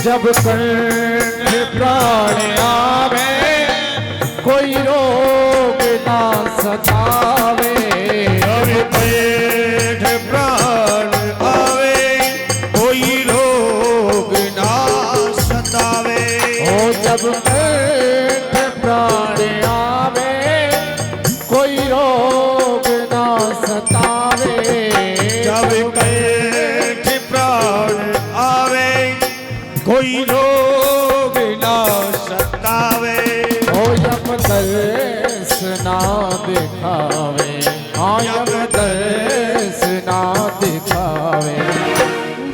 जब कंठ प्राण आवे कोई रोग ना सतावे। जब कंठ प्राण आवे कोई रोग ना सतावे। ओ जब कंठ प्राण आवे कोई रोग ना सतावे। जब कंठ प्राण आवे कोई रोग ना सतावे। ओ जब दर्श ना दिखावे। हाँ जब दर्श ना दिखावे।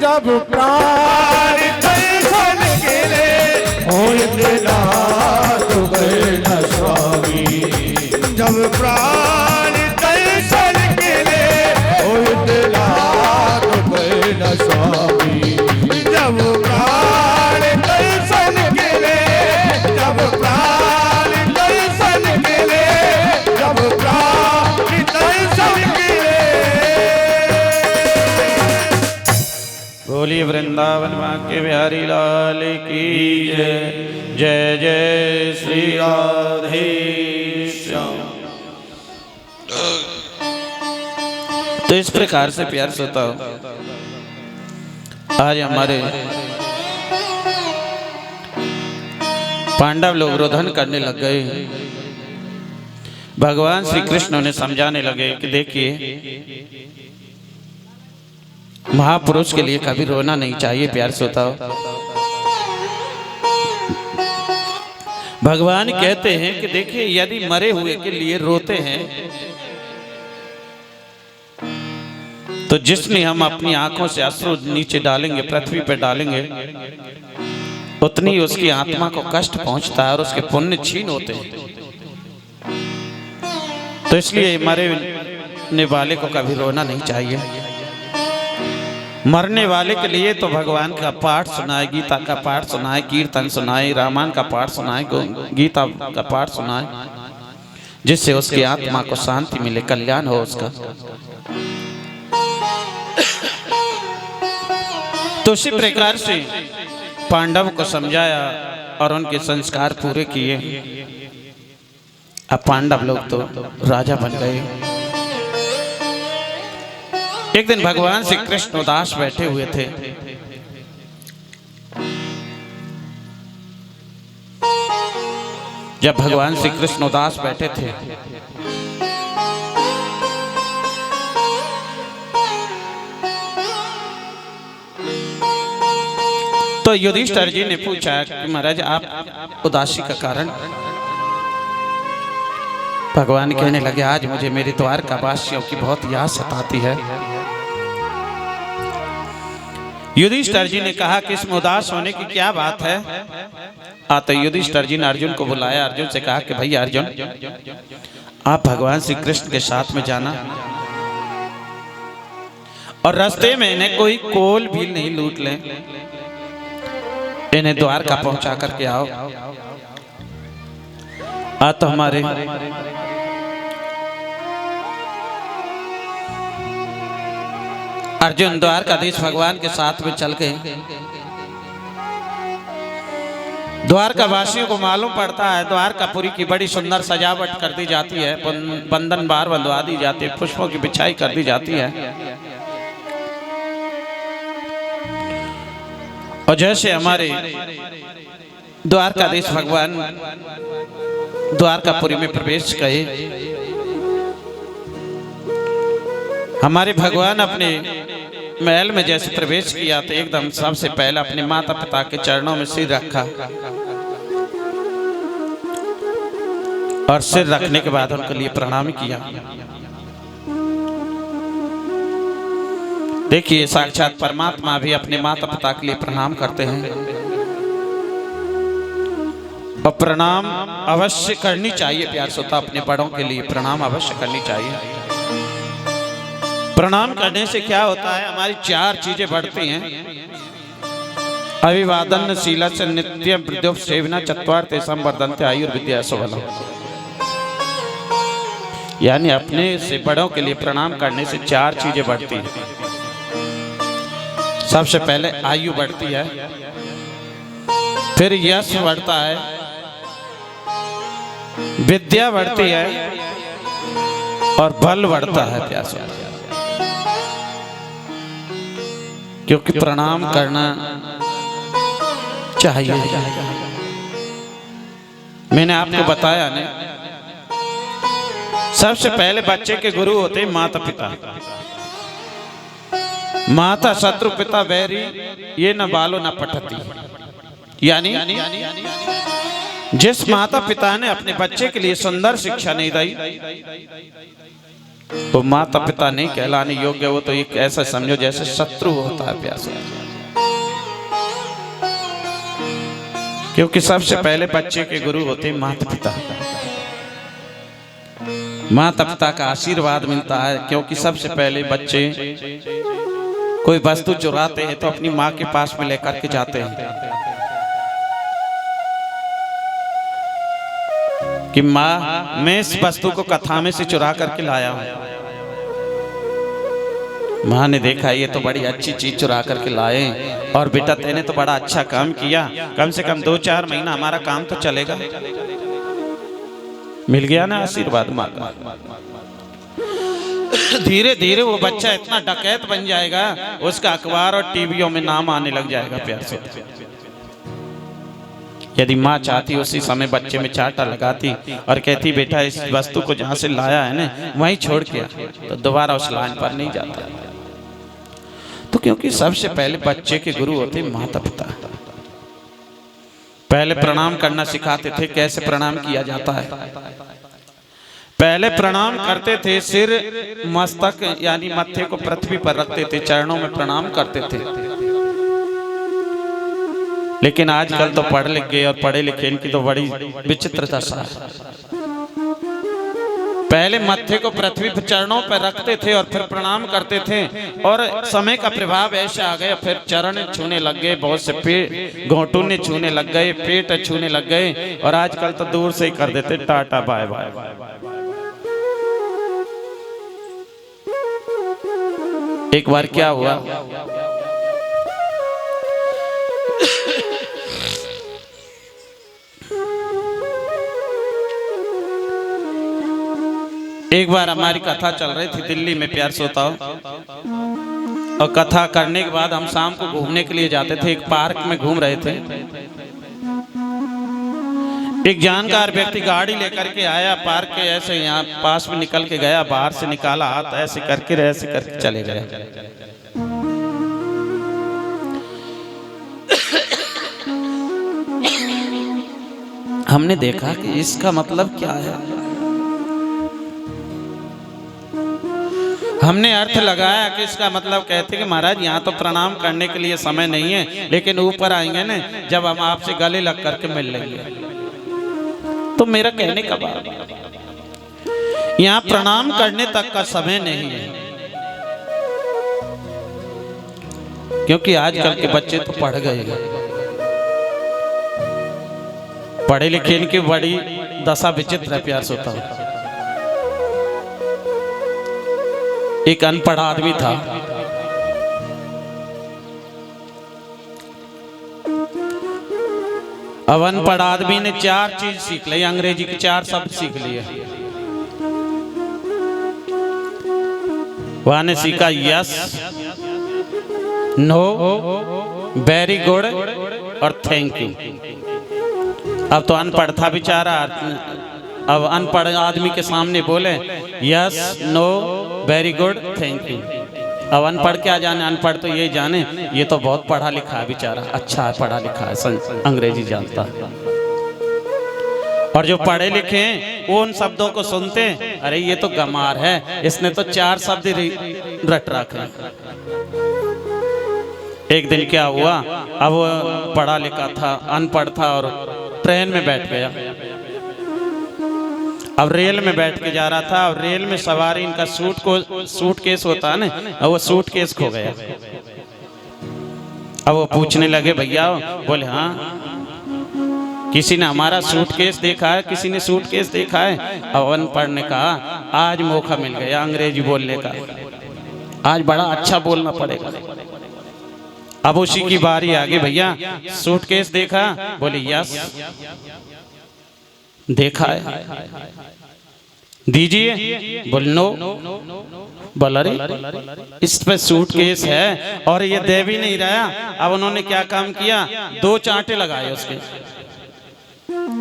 जब प्राण दर्शन के लिए हो इतना दुख न स्वामी। जब प्राण दर्शन के लिए हो इतना दुख न स्वामी। जब प्राण दर्शन के लिए जब प्राण दर्शन के लिए जब प्राण दर्शन के लिए। बोलिए वृंदावन माँ के बिहारी लाल की जय। जय जय श्री राधे श्याम। तो इस प्रकार से प्यार से होता हो। आज हमारे पांडव लोग रोधन करने लग गए। भगवान श्री कृष्ण उन्हें समझाने लगे कि देखिए महापुरुष के लिए कभी रोना नहीं चाहिए। प्यार से होता हो। भगवान कहते हैं कि देखिए यदि मरे हुए के लिए रोते हैं तो जिसने हम अपनी आंखों से अश्रु नीचे डालेंगे, पृथ्वी पर डालेंगे, उतनी उसकी आत्मा को कष्ट पहुंचता है और उसके पुण्य छीन होते हैं। तो इसलिए मरने वाले को कभी रोना नहीं चाहिए। मरने वाले के लिए तो भगवान का पाठ सुनाए, गीता का पाठ सुनाए, कीर्तन सुनाए, रामायण का पाठ सुनाए, गीता का पाठ सुनाए, जिससे उसकी आत्मा को शांति मिले, कल्याण हो उसका। तो इसी प्रकार से पांडव को समझाया और उनके संस्कार पूरे किए। अब पांडव लोग तो राजा बन गए। एक दिन भगवान श्री कृष्ण उदास बैठे हुए थे। जब भगवान श्री कृष्ण उदास बैठे थे तो युधिष्ठिर जी ने पूछा कि महाराज आप उदासी का कारण। भगवान कहने लगे आज मुझे मेरे द्वारका वासियों की बहुत याद सताती है। युधिष्ठिर जी ने कहा कि इसमें उदास होने की क्या बात है। तो युधिष्ठिर जी ने अर्जुन को बुलाया। अर्जुन से कहा कि भैया अर्जुन आप भगवान श्री कृष्ण के साथ में जाना और रास्ते में इन्हें कोई कोल भी नहीं लूट ले, इन्हें द्वारका पहुंचा करके आओ। तो हमारे अर्जुन द्वारकाधीश भगवान के साथ में चल गए। द्वारका वासियों को मालूम पड़ता है द्वारकापुरी की बड़ी सुंदर सजावट कर दी जाती है, बंधन बार बंधवा दी जाती है, पुष्पों की बिछाई कर दी जाती है। और जैसे हमारे द्वारकाधीश भगवान द्वारकापुरी में प्रवेश किए, हमारे भगवान अपने महल में जैसे प्रवेश किया तो एकदम सबसे पहले अपने माता पिता के चरणों में सिर रखा और सिर रखने के बाद उनके लिए प्रणाम किया। देखिए साक्षात परमात्मा भी अपने माता पिता के लिए प्रणाम करते हैं और प्रणाम अवश्य करनी चाहिए। प्यार सोता अपने बड़ों के लिए प्रणाम अवश्य करनी चाहिए। प्रणाम करने से क्या होता है, हमारी 4 चीजें बढ़ती हैं। अभिवादन शीला से नित्य वृद्धि सेवना चत्वार तेषां वर्धन्ते आयुर्विद्या सबलम। यानी अपने से बड़ों के लिए प्रणाम करने से 4 चीजें बढ़ती हैं। सबसे पहले आयु बढ़ती है, फिर यश बढ़ता है, विद्या बढ़ती है और बल बढ़ता है। प्यास क्योंकि प्रणाम करना चाहिए। मैंने आपको बताया ना, सबसे पहले बच्चे के गुरु होते हैं माता पिता। माता शत्रु पिता बैरी, ये न बालो न पठती। यानी जिस माता पिता ने अपने बच्चे के लिए सुंदर शिक्षा नहीं दी वो माता पिता नहीं कहलाने योग्य। वो तो एक ऐसा समझो जैसे शत्रु होता है। प्यास क्योंकि सबसे पहले बच्चे के गुरु होते हैं माता पिता। माता पिता का आशीर्वाद मिलता है। क्योंकि सबसे पहले बच्चे कोई वस्तु चुराते हैं तो अपनी माँ के पास में लेकर के जाते हैं कि माँ मैं इस वस्तु को कथा में से चुरा करके लाया हूं। माँ ने देखा ये तो बड़ी अच्छी चीज चुरा करके लाए और बेटा तेने तो बड़ा अच्छा काम किया, कम से कम 2-4 महीना हमारा काम तो चलेगा। मिल गया ना आशीर्वाद माँ का। धीरे धीरे वो बच्चा इतना डकैत बन जाएगा, उसका अखबार और टीवियों में नाम आने लग जाएगा। प्यार से यदि माँ चाहती उसी समय बच्चे में चाटा लगाती और कहती बेटा इस वस्तु को जहां से लाया है ना वहीं छोड़ के, तो दोबारा उस लाइन पर नहीं जाता। तो क्योंकि सबसे पहले बच्चे के गुरु होते माता पिता। पहले प्रणाम करना सिखाते थे। कैसे प्रणाम किया जाता है? पहले प्रणाम करते थे, सिर मस्तक यानी मत्थे को पृथ्वी पर रखते थे, चरणों में प्रणाम करते थे। लेकिन आजकल तो पढ़ लिख गए और पढ़े लिखे इनकी तो बड़ी विचित्र दशा है। पहले मत्थे को पृथ्वी पर चरणों पर रखते थे और फिर प्रणाम करते थे और समय का प्रभाव ऐसा आ गया फिर चरण छूने लग गए, बहुत से पेट घोटने छूने लग गए, पेट छूने लग गए और आजकल तो दूर से ही कर देते टाटा बाय बाय। एक बार क्या हुआ, एक बार हमारी कथा चल रही थी दिल्ली में, प्यार से होता हो। और कथा करने के बाद हम शाम को घूमने के लिए जाते थे। एक पार्क में घूम रहे थे, एक जानकार व्यक्ति गाड़ी लेकर के आया, पार्क के ऐसे यहाँ पास में निकल के गया, बाहर से निकाला हाथ ऐसे करके चले गए। हमने देखा कि इसका मतलब क्या है। हमने अर्थ लगाया कि इसका मतलब कहते कि महाराज यहाँ तो प्रणाम करने के लिए समय नहीं है, लेकिन ऊपर आएंगे ना जब हम आपसे गले लग करके मिल लेंगे। तो मेरा कहने का बात, यहाँ प्रणाम करने तक का समय नहीं है। क्योंकि आजकल के बच्चे तो पढ़ गए, पढ़े लिखे इनकी बड़ी दशा विचित्र है। प्यार से होता है, एक अनपढ़ आदमी था, अब अनपढ़ आदमी ने 4 चीज सीख ली, अंग्रेजी के 4 शब्द सीख लिए। वह ने सीखा यस, नो, वेरी गुड और थैंक यू। अब तो अनपढ़ था बेचारा, अब अनपढ़ आदमी के सामने बोले yes, no, very good, thank you. अब अनपढ़ क्या जाने, अनपढ़ तो ये जाने ये तो बहुत पढ़ा लिखा है बेचारा, अच्छा है, पढ़ा लिखा है, अंग्रेजी जानता है। और जो पढ़े लिखे हैं वो उन शब्दों को सुनते हैं, अरे ये तो गमार है, इसने तो 4 शब्द रट रखे। एक दिन क्या हुआ, अब वो पढ़ा लिखा था, अनपढ़ था और ट्रेन में बैठ गया। अब रेल में बैठ के जा रहा था और रेल में सवारी इनका सूटकेस होता है ना, वो सूटकेस खो गया। अब वो पूछने लगे भैया, बोले हाँ किसी ने हमारा सूटकेस देखा है, किसी ने सूटकेस देखा है। अब अनपढ़ ने कहा आज मौका मिल गया अंग्रेजी बोलने का, आज बड़ा अच्छा बोलना पड़ेगा। अब उसी की बारी आ गई, भैया सूटकेस देखा? बोले यस देखा है, दीजिए। बोल नो। बोल अरे इस पे सूटकेस है और ये दे भी नहीं रहा। अब उन्होंने क्या काम किया, 2 चांटे लगाए उसके।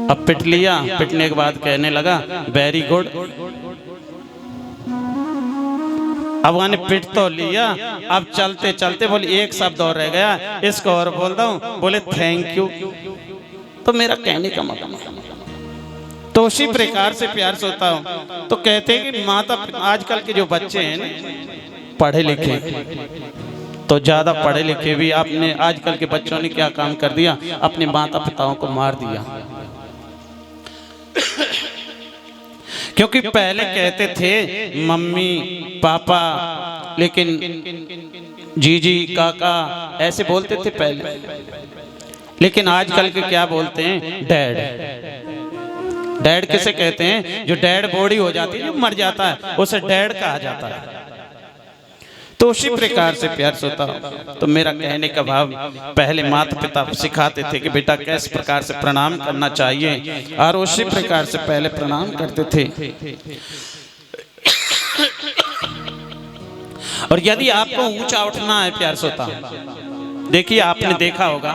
अब पिट लिया, पिटने के बाद कहने लगा वेरी गुड। अब उन्होंने पिट तो लिया, अब चलते चलते बोले एक शब्द और रह गया, इसको और बोल दूं। बोले थैंक यू। तो मेरा कहने का मतलब तो उसी प्रकार से प्यार से होता हूँ। तो कहते हैं कि माता, आजकल के जो बच्चे हैं पढ़े लिखे, तो ज्यादा पढ़े लिखे भी आपने, आजकल के बच्चों ने क्या काम कर दिया, अपने माता पिताओं को मार दिया। क्योंकि पहले कहते थे मम्मी पापा, लेकिन जीजी काका ऐसे बोलते थे पहले। लेकिन आजकल के क्या बोलते हैं, डैड। डैड किसे कहते हैं, जो डैड बॉडी हो जाती है, जो मर जाता है उसे डैड कहा जाता है। तो उसी प्रकार से प्यार से होता हो। तो मेरा कहने का भाव, पहले माता पिता सिखाते थे कि बेटा किस प्रकार से प्रणाम करना चाहिए, और उसी प्रकार से पहले प्रणाम करते थे। और यदि आपको ऊंचा उठना है प्यार से होता, देखिए आपने देखा होगा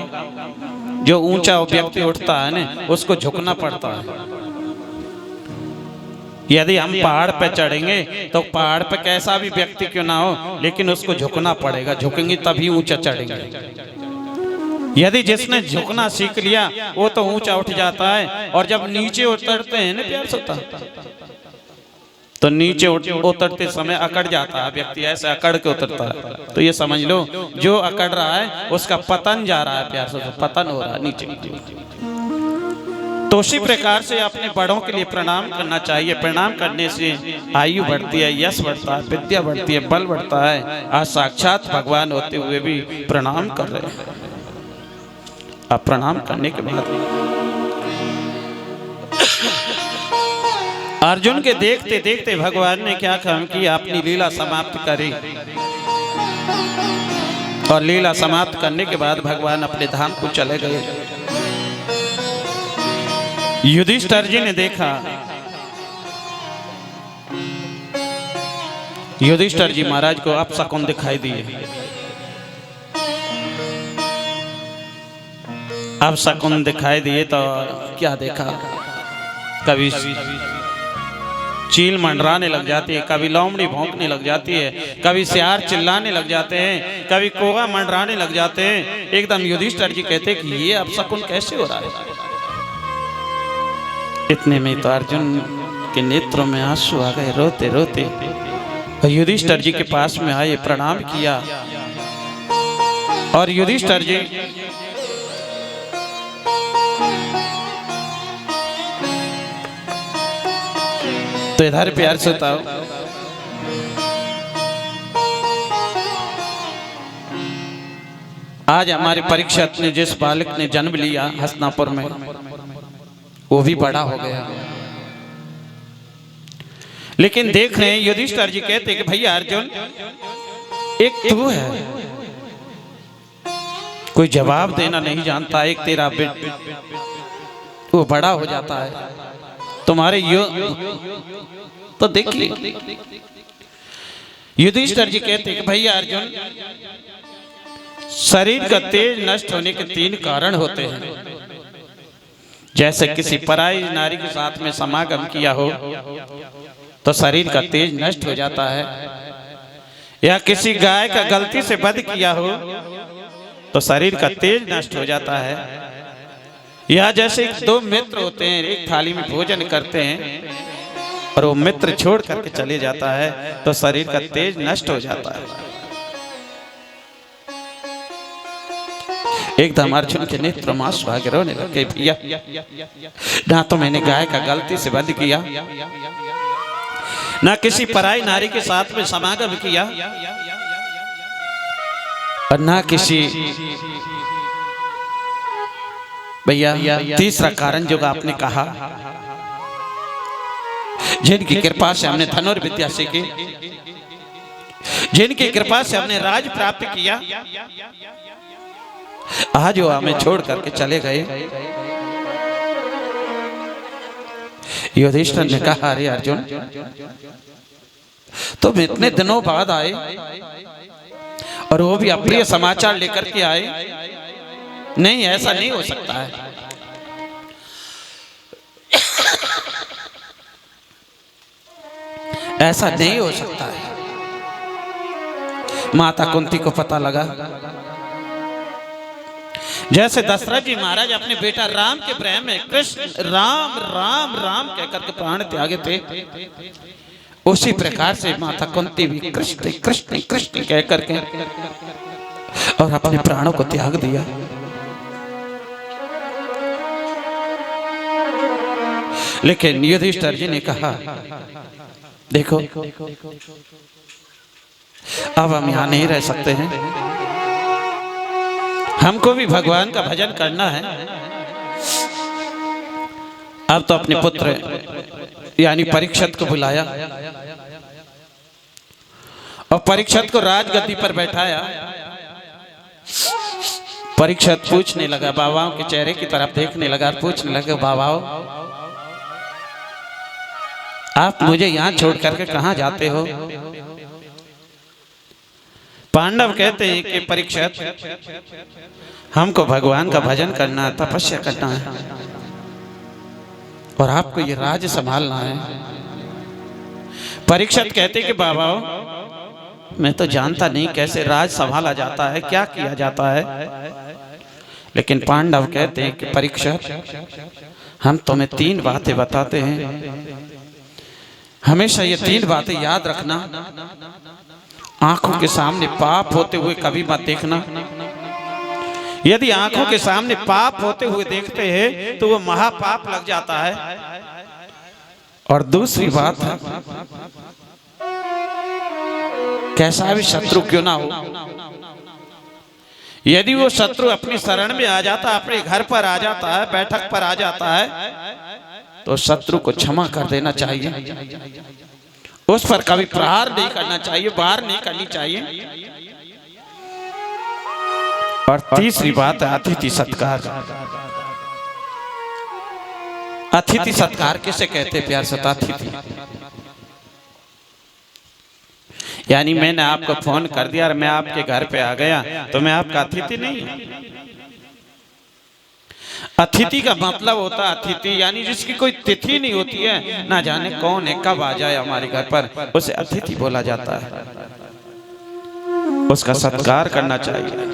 जो ऊंचा व्यक्ति उठता है ना, उसको झुकना पड़ता है। यदि हम पहाड़ पे चढ़ेंगे तो पहाड़ पे कैसा भी व्यक्ति क्यों ना हो, लेकिन उसको झुकना पड़ेगा, झुकेंगे तभी ऊंचा चढ़ेंगे। यदि जिसने झुकना सीख लिया वो तो ऊंचा उठ जाता है। और जब नीचे उतरते हैं ना प्यार से होता, तो नीचे उतरते समय अकड़ जाता है व्यक्ति, ऐसे अकड़ के उतरता है। तो ये समझ लो जो अकड़ रहा है उसका पतन जा रहा है प्यार से, पतन हो रहा है नीचे। तो उसी प्रकार से अपने बड़ों के लिए प्रणाम करना चाहिए। प्रणाम करने से आयु बढ़ती है, यश बढ़ता है, विद्या बढ़ती है, बल बढ़ता है। आज साक्षात भगवान होते हुए भी प्रणाम कर रहे हैं। अब प्रणाम करने के बाद अर्जुन के देखते देखते भगवान ने क्या काम किया, अपनी लीला समाप्त करी। और लीला समाप्त करने के बाद भगवान अपने धाम को चले गए। युधिष्ठिर जी ने देखा, युधिष्ठिर जी महाराज को अपशकुन दिखाई दिए। अपशकुन दिखाई दिए तो क्या देखा, कभी चील मंडराने लग जाती है, कभी लोमड़ी भौंकने लग जाती है, कभी सियार चिल्लाने लग जाते हैं, कभी कोगा मंडराने लग जाते हैं। एकदम युधिष्ठिर जी कहते हैं कि ये अपशकुन कैसे हो रहा है। इतने में तो अर्जुन के नेत्रों में आंसू आ गए, रोते रोते। और युधिष्ठिर जी के पास में आए, प्रणाम किया। और युधिष्ठिर जी तो इधर प्यार से बताओ, आज हमारे परीक्षित ने जिस बालक ने जन्म लिया हस्तिनापुर में, वो भी बड़ा हो गया। लेकिन देख रहे हैं युधिष्ठिर जी कहते हैं कि भैया अर्जुन, एक तू है, कोई जवाब देना नहीं जानता, एक तेरा बेटा वो बड़ा हो जाता है, तुम्हारे तो देखिए। युधिष्ठिर जी कहते हैं कि भैया अर्जुन, शरीर का तेज नष्ट होने के 3 कारण होते हैं। जैसे किसी पराई नारी के साथ में समागम किया हो तो शरीर का तेज नष्ट हो जाता है। या किसी गाय का गलती से वध किया हो तो शरीर का तेज नष्ट हो जाता है। या जैसे दो मित्र होते हैं, एक थाली में भोजन करते हैं और वो मित्र छोड़ करके चले जाता है तो शरीर का तेज नष्ट हो जाता है। एकदम अर्जुन के नेत्र मांस भाग रोने लगे, भैया ना तो मैंने गाय का गलती से वध किया, ना किसी पराई नारी के साथ में समागम किया, और ना किसी भैया तीसरा कारण जो आपने कहा, जिनकी कृपा से हमने धनुर्विद्या सीखी, जिनकी कृपा से हमने राज प्राप्त किया, आज वो हमें छोड़ करके चले गए। युधिष्ठिर ने कहा, अरे अर्जुन तुम इतने दिनों बाद आए और वो भी अप्रिय समाचार लेकर के आए, नहीं ऐसा नहीं हो सकता है। ऐसा नहीं हो सकता है। माता कुंती को पता लगा, जैसे दशरथ जी महाराज अपने बेटा राम के प्रेम में कृष्ण राम राम राम कहकर के प्राण त्यागे थे, उसी प्रकार से माता कुंती भी कृष्ण कृष्ण कृष्ण कहकर के और अपने प्राणों को त्याग दिया। लेकिन युधिष्ठिर जी ने कहा, देखो अब हम यहाँ नहीं रह सकते हैं, हमको भी भगवान का भजन करना है। अब तो अपने पुत्र यानी परीक्षित को बुलाया और परीक्षित को राजगद्दी पर बैठाया। परीक्षित पूछने लगा, बाबाओं के चेहरे की तरफ देखने लगा, पूछने लगा, बाबाओ आप मुझे यहाँ छोड़ करके कहाँ जाते हो? पांडव कहते हैं कि परीक्षित हमको भगवान का भजन करना है, तपस्या करना है और आपको ये राज्य संभालना है। परीक्षित कहते कि बाबाओ मैं तो जानता नहीं कैसे राज संभाला जाता है, क्या किया जाता है। लेकिन पांडव कहते हैं कि परीक्षित हम तुम्हें 3 बातें बताते हैं, हमेशा ये 3 बातें याद रखना। आंखों के सामने पाप होते हुए कभी मत देखना। यदि आंखों के सामने पाप होते हुए देखते हैं तो वो महापाप लग जाता है। और दूसरी बात है, कैसा भी शत्रु क्यों ना हो, यदि वो शत्रु अपनी शरण में आ जाता, अपने घर पर आ जाता है, बैठक पर आ जाता है, तो शत्रु को क्षमा कर देना चाहिए, उस पर कभी प्रहार नहीं करना चाहिए, वार नहीं करनी चाहिए। और तीसरी बात है अतिथि सत्कार। अतिथि सत्कार किसे कहते प्यार से? अतिथि यानी मैंने आपको फोन कर दिया और मैं आपके घर पे आ गया तो मैं आपका अतिथि नहीं हूं। अतिथि का मतलब होता है अतिथि यानी जिसकी कोई तिथि नहीं होती है, ना जाने कौन है कब आ जाए हमारे घर पर, उसे अतिथि बोला जाता है। उसका सत्कार करना चाहिए।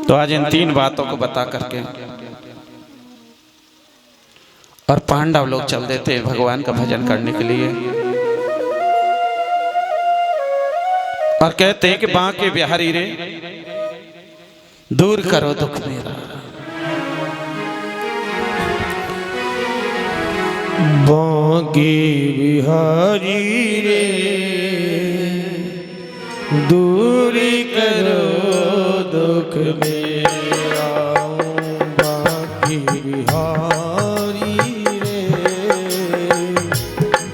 तो आज इन 3 बातों को बता करके और पांडव लोग चल देते हैं भगवान का भजन करने के लिए और कहते हैं कि बांके बिहारी रे दूर करो दुख मेरा। बांके बिहारी रे दूर करो दुख मेरा। बांके बिहारी रे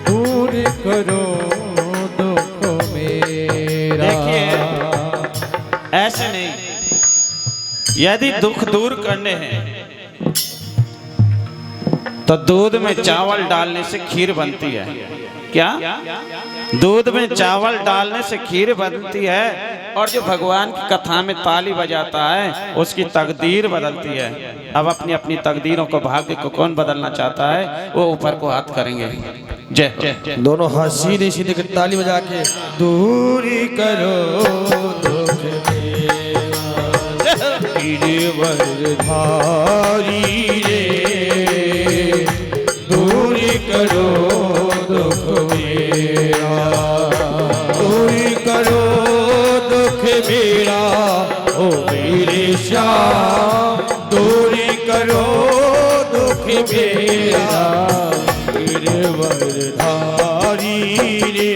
दूर करो दुख मेरा। देखिए ऐसे नहीं, यदि दुख दूर करने हैं तो दूध में चावल डालने से खीर बनती है। क्या? दूध में चावल डालने से खीर बनती है और जो भगवान की कथा में ताली बजाता है उसकी तकदीर बदलती है। अब अपनी अपनी तकदीरों को, भाग्य को कौन बदलना चाहता है वो ऊपर को हाथ करेंगे। जय। दोनों हाथ सीधे सीधे कर ताली बजा के दूरी करो दुख मेरा गिरवरधारी रे, दूरी करो दुख मेरा, दूरी करो दुख मेरा ओ मेरे श्याम, दूरी करो दुख मेरा गिरवरधारी रे,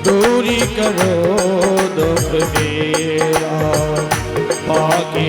दूरी करो दुख मेरा पाके